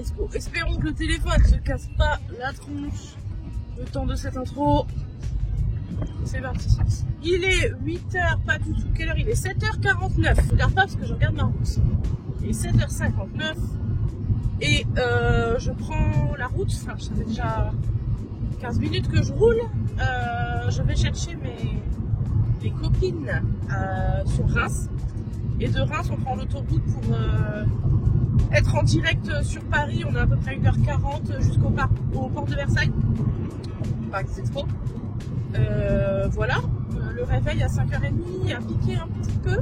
Expo. Espérons que le téléphone ne se casse pas la tronche le temps de cette intro. C'est parti. Il est 8h, pas du tout. Quelle heure il est? 7h49. Je regarde pas parce que je regarde ma route. Il est 7h59. Et je prends la route. Enfin, c'était déjà 15 minutes que je roule. Je vais chercher mes copines sur Reims. Et de Reims, on prend l'autoroute pour être en direct sur Paris. On a à peu près 1h40 jusqu'au port de Versailles. Parc des Expos. Voilà, le réveil à 5h30 a piqué un petit peu,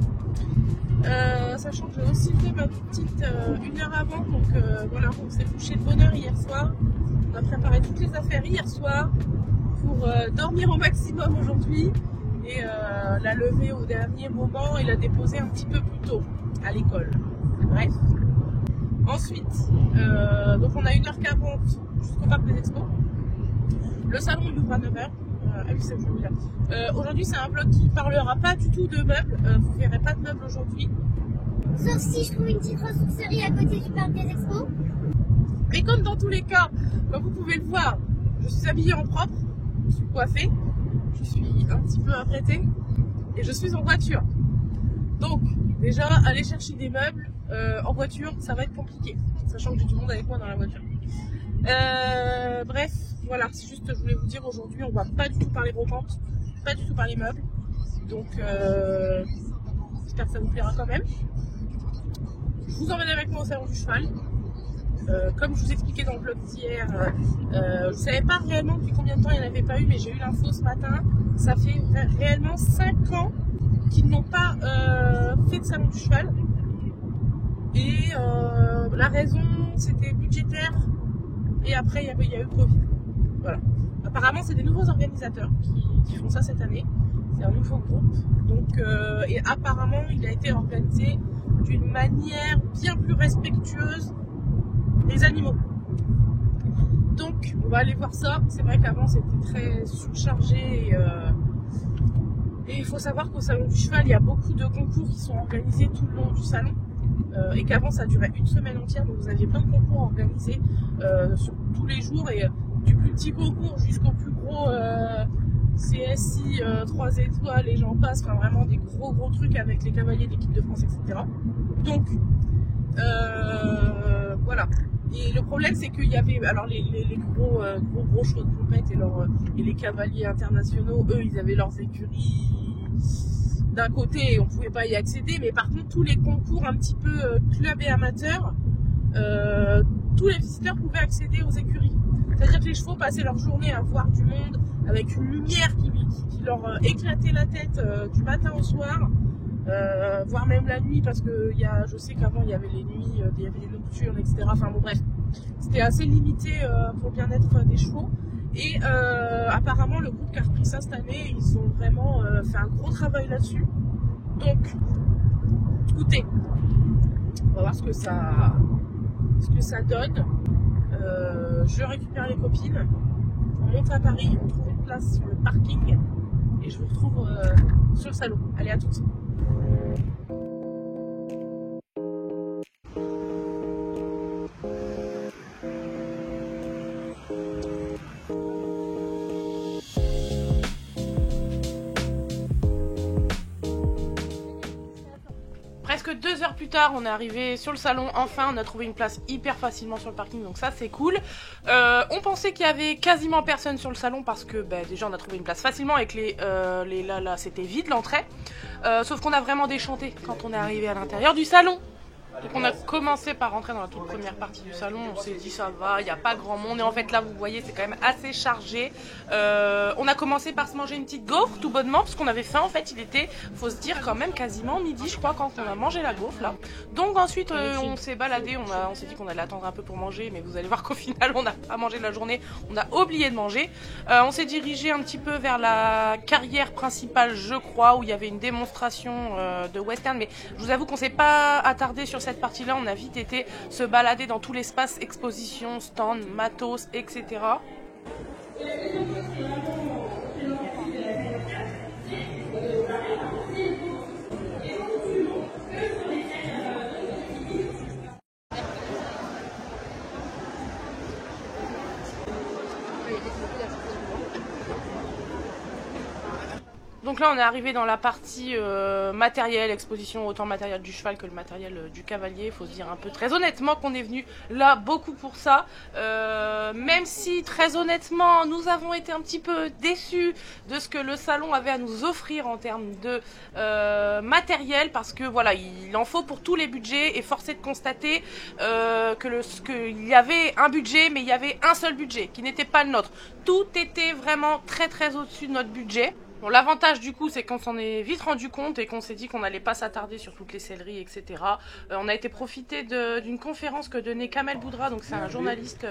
sachant que j'ai aussi fait ma petite 1 heure avant, donc voilà, on s'est couché de bonne heure hier soir, on a préparé toutes les affaires hier soir pour dormir au maximum aujourd'hui et la lever au dernier moment et la déposer un petit peu plus tôt à l'école. Bref, ensuite, donc on a 1h40 jusqu'au parc des Expos, le salon il ouvre à 9h. Ah oui, c'est celui-là. Aujourd'hui, c'est un vlog qui parlera pas du tout de meubles. Vous verrez pas de meubles aujourd'hui. Sauf si je trouve une petite ressourcerie à côté du parc des Expos. Mais comme dans tous les cas, comme vous pouvez le voir, je suis habillée en propre, je suis coiffée, je suis un petit peu apprêtée et je suis en voiture. Donc, déjà, aller chercher des meubles en voiture, ça va être compliqué, sachant que j'ai du monde avec moi dans la voiture. Bref, voilà, c'est juste, je voulais vous dire, aujourd'hui on va pas du tout parler brocante, pas du tout parler meubles, donc j'espère que ça vous plaira quand même. Je vous emmène avec moi au salon du cheval. Comme je vous expliquais dans le vlog d'hier, je ne savais pas réellement depuis combien de temps il n'y en avait pas eu, mais j'ai eu l'info ce matin. Ça fait réellement 5 ans qu'ils n'ont pas fait de salon du cheval, et la raison c'était budgétaire. Et après, il y a eu le Covid. Voilà. Apparemment, c'est des nouveaux organisateurs qui font ça cette année. C'est un nouveau groupe. Donc, et apparemment, il a été organisé d'une manière bien plus respectueuse des animaux. Donc, on va aller voir ça. C'est vrai qu'avant, c'était très surchargé. Et il faut savoir qu'au salon du cheval, il y a beaucoup de concours qui sont organisés tout le long du salon. Et qu'avant ça durait une semaine entière, donc vous aviez plein de concours organisés sur tous les jours, et du plus petit concours jusqu'au plus gros CSI 3 étoiles et j'en passe, enfin vraiment des gros trucs avec les cavaliers de l'équipe de France, etc. Donc voilà. Et le problème c'est qu'il y avait alors les gros chevaux de compète et les cavaliers internationaux, eux ils avaient leurs écuries d'un côté et on pouvait pas y accéder, mais par contre tous les concours un petit peu club et amateurs, tous les visiteurs pouvaient accéder aux écuries. C'est-à-dire que les chevaux passaient leur journée à voir du monde avec une lumière qui leur éclatait la tête du matin au soir, voire même la nuit, parce que je sais qu'avant il y avait les nuits, il y avait les nocturnes, etc. Enfin bon bref, c'était assez limité pour le bien-être des chevaux. Et apparemment le groupe qui a repris ça cette année, ils ont vraiment fait un gros travail là-dessus. Donc écoutez, on va voir ce que ça donne. Je récupère les copines, on monte à Paris, on trouve une place sur le parking et je vous retrouve sur le salon. Allez, à toutes. Presque 2 heures plus tard, on est arrivé sur le salon. Enfin, on a trouvé une place hyper facilement sur le parking, donc ça c'est cool. On pensait qu'il y avait quasiment personne sur le salon parce que déjà on a trouvé une place facilement avec là c'était vide l'entrée. Sauf qu'on a vraiment déchanté quand on est arrivé à l'intérieur du salon. Donc on a commencé par rentrer dans la toute première partie du salon, on s'est dit ça va, il n'y a pas grand monde, et en fait là vous voyez c'est quand même assez chargé. On a commencé par se manger une petite gaufre tout bonnement parce qu'on avait faim, en fait il était, faut se dire quand même quasiment midi je crois quand on a mangé la gaufre là. Donc ensuite on s'est baladé, on s'est dit qu'on allait attendre un peu pour manger, mais vous allez voir qu'au final on n'a pas mangé de la journée, on a oublié de manger. On s'est dirigé un petit peu vers la carrière principale je crois, où il y avait une démonstration de western, mais je vous avoue qu'on s'est pas attardé sur cette partie-là, on a vite été se balader dans tout l'espace exposition, stand, matos, etc. Donc là on est arrivé dans la partie matériel, exposition autant matériel du cheval que le matériel du cavalier. Il faut se dire un peu très honnêtement qu'on est venu là beaucoup pour ça, même si très honnêtement nous avons été un petit peu déçus de ce que le salon avait à nous offrir en termes de matériel, parce que voilà, il en faut pour tous les budgets, et force est de constater qu'il y avait un budget, mais il y avait un seul budget qui n'était pas le nôtre. Tout était vraiment très au-dessus de notre budget. Bon, l'avantage du coup, c'est qu'on s'en est vite rendu compte et qu'on s'est dit qu'on n'allait pas s'attarder sur toutes les selleries, etc. On a été profiter d'une conférence que donnait Kamel Boudra, donc c'est un journaliste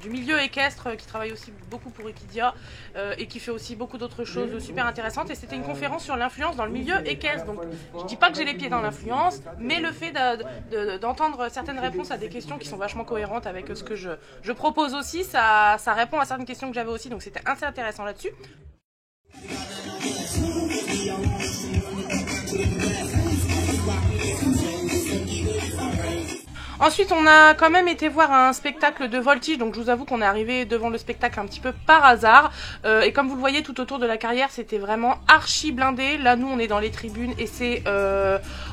du milieu équestre qui travaille aussi beaucoup pour Equidia et qui fait aussi beaucoup d'autres choses super intéressantes. Et c'était une conférence sur l'influence dans le milieu équestre. Donc je dis pas que j'ai les pieds dans l'influence, mais le fait d'entendre certaines réponses à des questions qui sont vachement cohérentes avec ce que je propose aussi, ça répond à certaines questions que j'avais aussi, donc c'était assez intéressant là-dessus. Ensuite, on a quand même été voir un spectacle de voltige, donc je vous avoue qu'on est arrivé devant le spectacle un petit peu par hasard. Et comme vous le voyez, tout autour de la carrière, c'était vraiment archi blindé. Là, nous, on est dans les tribunes et c'est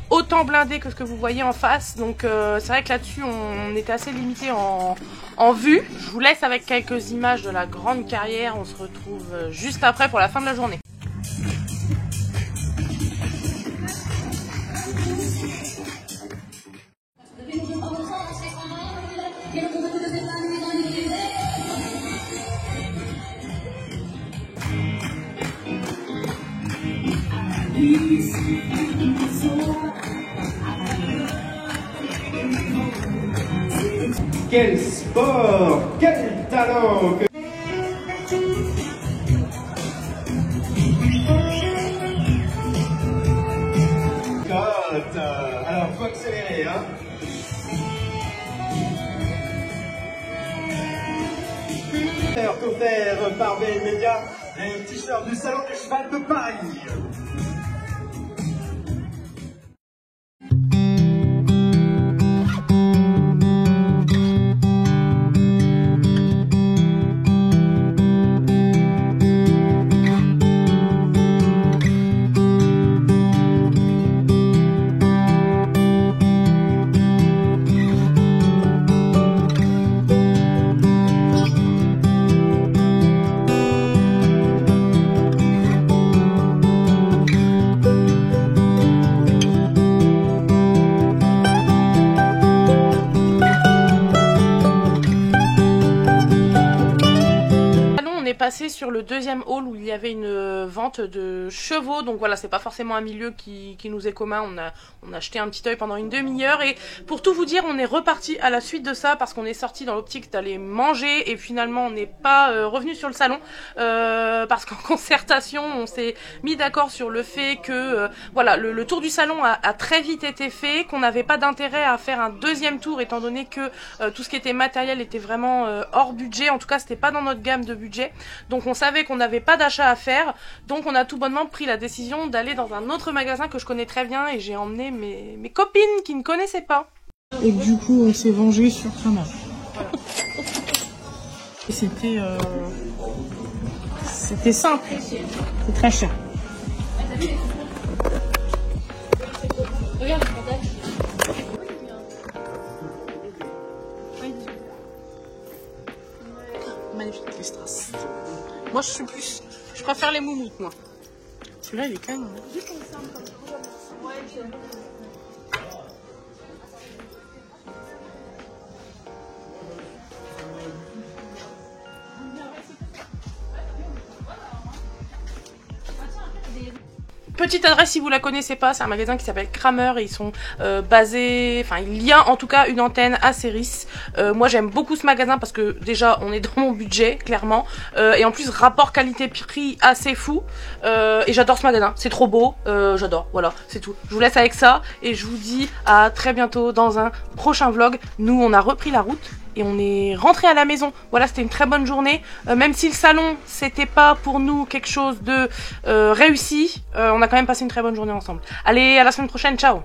autant blindé que ce que vous voyez en face. Donc c'est vrai que là-dessus, on était assez limité en vue. Je vous laisse avec quelques images de la grande carrière. On se retrouve juste après pour la fin de la journée. Quel sport, quel talent! Alors, faut accélérer, hein? Offert par BL Media, un t-shirt du salon du cheval de Paris. Passé sur le deuxième hall où il y avait une vente de chevaux, donc voilà, c'est pas forcément un milieu qui nous est commun. On a jeté un petit œil pendant une demi-heure et pour tout vous dire, on est reparti à la suite de ça parce qu'on est sorti dans l'optique d'aller manger et finalement on n'est pas revenu sur le salon parce qu'en concertation on s'est mis d'accord sur le fait que voilà, le tour du salon a très vite été fait, qu'on n'avait pas d'intérêt à faire un deuxième tour étant donné que tout ce qui était matériel était vraiment hors budget, en tout cas c'était pas dans notre gamme de budget. Donc on savait qu'on n'avait pas d'achat à faire, donc on a tout bonnement pris la décision d'aller dans un autre magasin que je connais très bien et j'ai emmené mes copines qui ne connaissaient pas. Et du coup on s'est vengé sur Kramer. Voilà. Et c'était simple, c'est très cher. Regarde, Magnifique les strass. Moi je préfère les moumoutes moi. Celui-là il est quand même. Petite adresse si vous la connaissez pas, c'est un magasin qui s'appelle Kramer et ils sont basés, enfin il y a en tout cas une antenne à Céris. Moi j'aime beaucoup ce magasin parce que déjà on est dans mon budget clairement et en plus rapport qualité-prix assez fou et j'adore ce magasin, c'est trop beau, j'adore, voilà c'est tout. Je vous laisse avec ça et je vous dis à très bientôt dans un prochain vlog. Nous on a repris la route et on est rentré à la maison. Voilà, c'était une très bonne journée. Même si le salon, c'était pas pour nous quelque chose de réussi, on a quand même passé une très bonne journée ensemble. Allez, à la semaine prochaine, ciao!